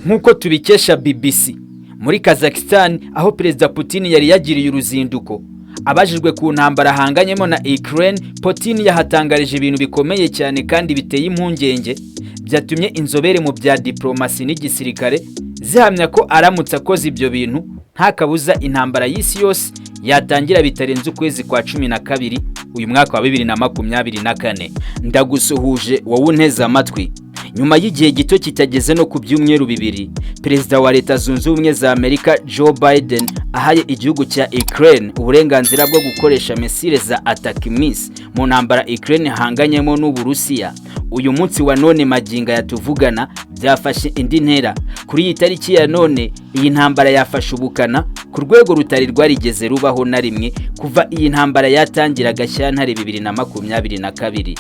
nk'uko tubikesha BBC muri Kazakhstan aho Perezida Poutine yari yagiriye uruzinduko. Abajijwe ku ntambara hanganyemo na Ukraine, Poutine yahatangarije ibintu bikomeye cyane kandi biteye impungenge byatumye inzobere mu bya diplomasi n'igisirikare zihamya ko aramutse akoze ibyo bintu nta kabuza intambara y'isi yose yatangira bitarenze ukwezi kwa 12 uyu mwaka wa 2024. Ndagusuhuje wowe unteze amatwi. Nyuma y'igihe gito kitageze no ku byumweru bibiri, Perezida wa Leta Zunze Ubumwe za Amerika Joe Biden ahaye igihugu cya Ukraine uburenganzira bwo gukoresha misile za atangaje mu ntambara Ukraine hanganyemo n'Uburusiya. Uyu munsi wa none maginga yatuvugana byafashe indi ntera. Kuri iyi tariki ya none iyi ntambara yafashe ubukana ku rwego rutari rwarigeze rubaho na rimwe kuva iyi ntambara yatangira Gashyantare 2022.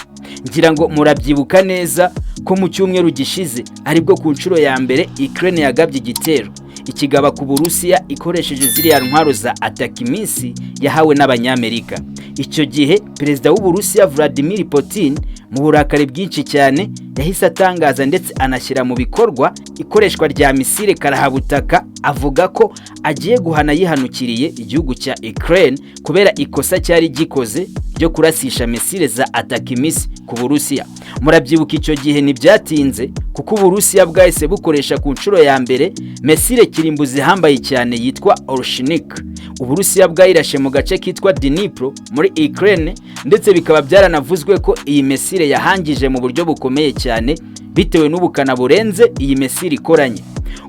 Ngira ngo murabyibuka neza ko mu cyumweru gishize aribwo ku nshuro ya mbere Ukraine yagabye igitero ikigaba ku Burusiya ikoresheje ziriya ntwaro za atangaje yahawe n'Abanyamerika. Icyo gihe Perezida w'Uburusiya Vladimir Poutine mu burakari bwinshi cyane yahise atangaza ndetse anashyira mu bikorwa ikoreshwa rya misile karahabutaka, avuga ko agiye guhana yihanukiriye igihugu cya Ukraine kubera ikosa cyari gikoze byo kurasisha misile za atangaje ku Burusiya. Murabyibuka icyo gihe ntibyatinze kuko Uburusiya bwahise bukoresha ku nshuro ya mbere misile kirimbuzi hambaye cyane yitwa Orshnik. Uburusiya bwayirashe mu gace kitwa Dnipro muri Ukraine ndetse bikaba byaranavuzwe ko iyi misile yahangije mu buryo bukomeye cyane bitewe n'ubukana burenze iyi misile ikoranye.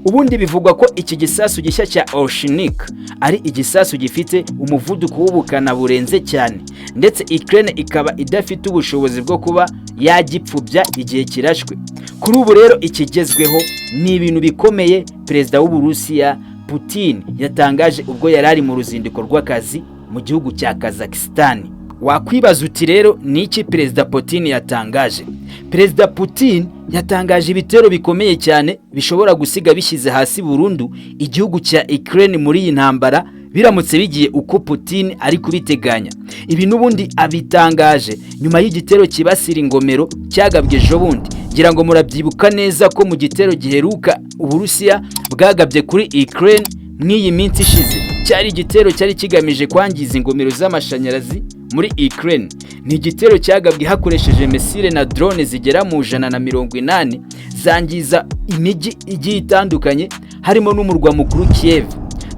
Ubundi bivugwa ko iki gisasu gishya cya Orshnik ari igisasu gifite umuvuduko w'ubukana burenze cyane ndetse Ukraine ikaba idafite ubushobozi bwo kuba yagipfubya igihe kirashwe. Kuri ubu rero ikigezweho ni ibintu bikomeye Perezida w'Uburusiya Poutine yatangaje ubwo yarari mu ruzinduko rw'akazi mu gihugu cya Kazakhstan. Wakwibaza uti rero niki Perezida Poutine yatangaje? Perezida Poutine yatangaje ibitero bikomeye cyane bishobora gusiga bishyize hasi burundu igihugu cya Ukraine muri iyi ntambara biramutse bigiye uko Poutine ari kubiteganya. Ibi nubundi abitangaje nyuma y'igitero kibasira ingomero cyagabwe ejo bundi. Ngira ngo murabyibuka neza ko mu gitero giheruka Uburusiya bwagabye kuri Ukraine mw'iyi minsi ishize cyari igitero cyari kigamije kwangiza ingomero z'amashanyarazi muri Ukraine. Ni igitero cyagabwe hakoresheje misile na drone zigera mu 180 zangiza imijyi igiye itandukanye harimo n'umurwa mukuru Kiev.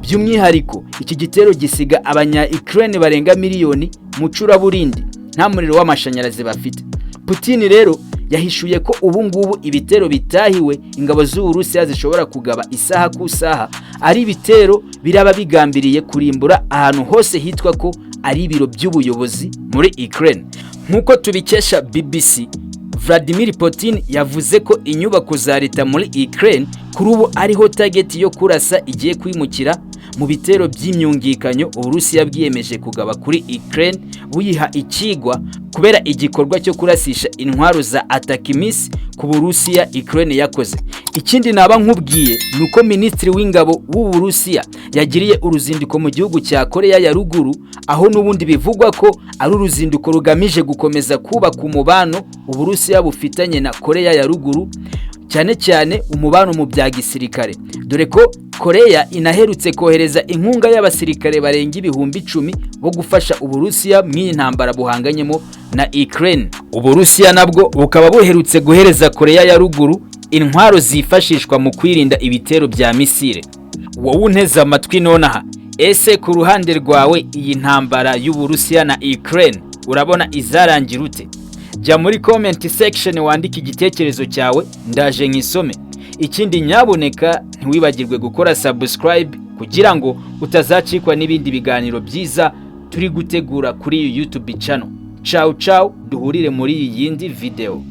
By'umwihariko iki gitero gisiga abanya-Ukraine barenga miliyoni mu curaburindi nta muriro w'amashanyarazi bafite. Poutine rero yahishuye ko ubu ngubu ibitero bitahiwe ingabo z'Uburusiya zishobora kugaba isaha ku saha ari ibitero biraba bigambiriye kurimbura ahantu hose hitwa ko ari ibiro by'ubuyobozi muri Ukraine. Nkuko tubikesha BBC, Vladimir Poutine yavuze ko inyubako za leta muri Ukraine kuri ubu ariho target yo kurasa igiye kwimukira mu bitero by'imyungikanyo Uburusiya bwiyemeje kugaba kuri Ukraine buyiha ikigwa kubera igikorwa cyo kurasisha intwaro za atangaje ku Burusiya Ukraine yakoze. Ikindi naba nkubwiye nuko Minisitiri w'Ingabo w'Uburusiya yagiriye uruzinduko mu gihugu cya Korea ya ruguru aho nubundi bivugwa ko ari uruzinduko rugamije gukomeza kubaka umubano Uburusiya bufitanye na Korea ya ruguru, cyane cyane umubano mu bya gisirikare, dore ko Korea inaherutse kohereza inkunga y'abasirikare barenga 10,000 bo gufasha Uburusiya mw'iyi ntambara buhanganyemo na Ukraine. Uburusiya nabwo bukaba buherutse guhereza Korea ya ruguru intwaro zifashishwa mu kwirinda ibitero bya misile. Wowe unteze amatwi nonaha, ese ku ruhande rwawe iyi ntambara y'Uburusiya na Ukraine urabona izarangira ute? Jya muri comment section wandike igitekerezo cyawe ndaje nkisome. Ikindi nyaboneka ntiwibagirwe gukora subscribe kugira ngo utazacikwa n'ibindi biganiro byiza turi gutegura kuri YouTube channel. Ciao ciao, duhurire muri iyi yindi video.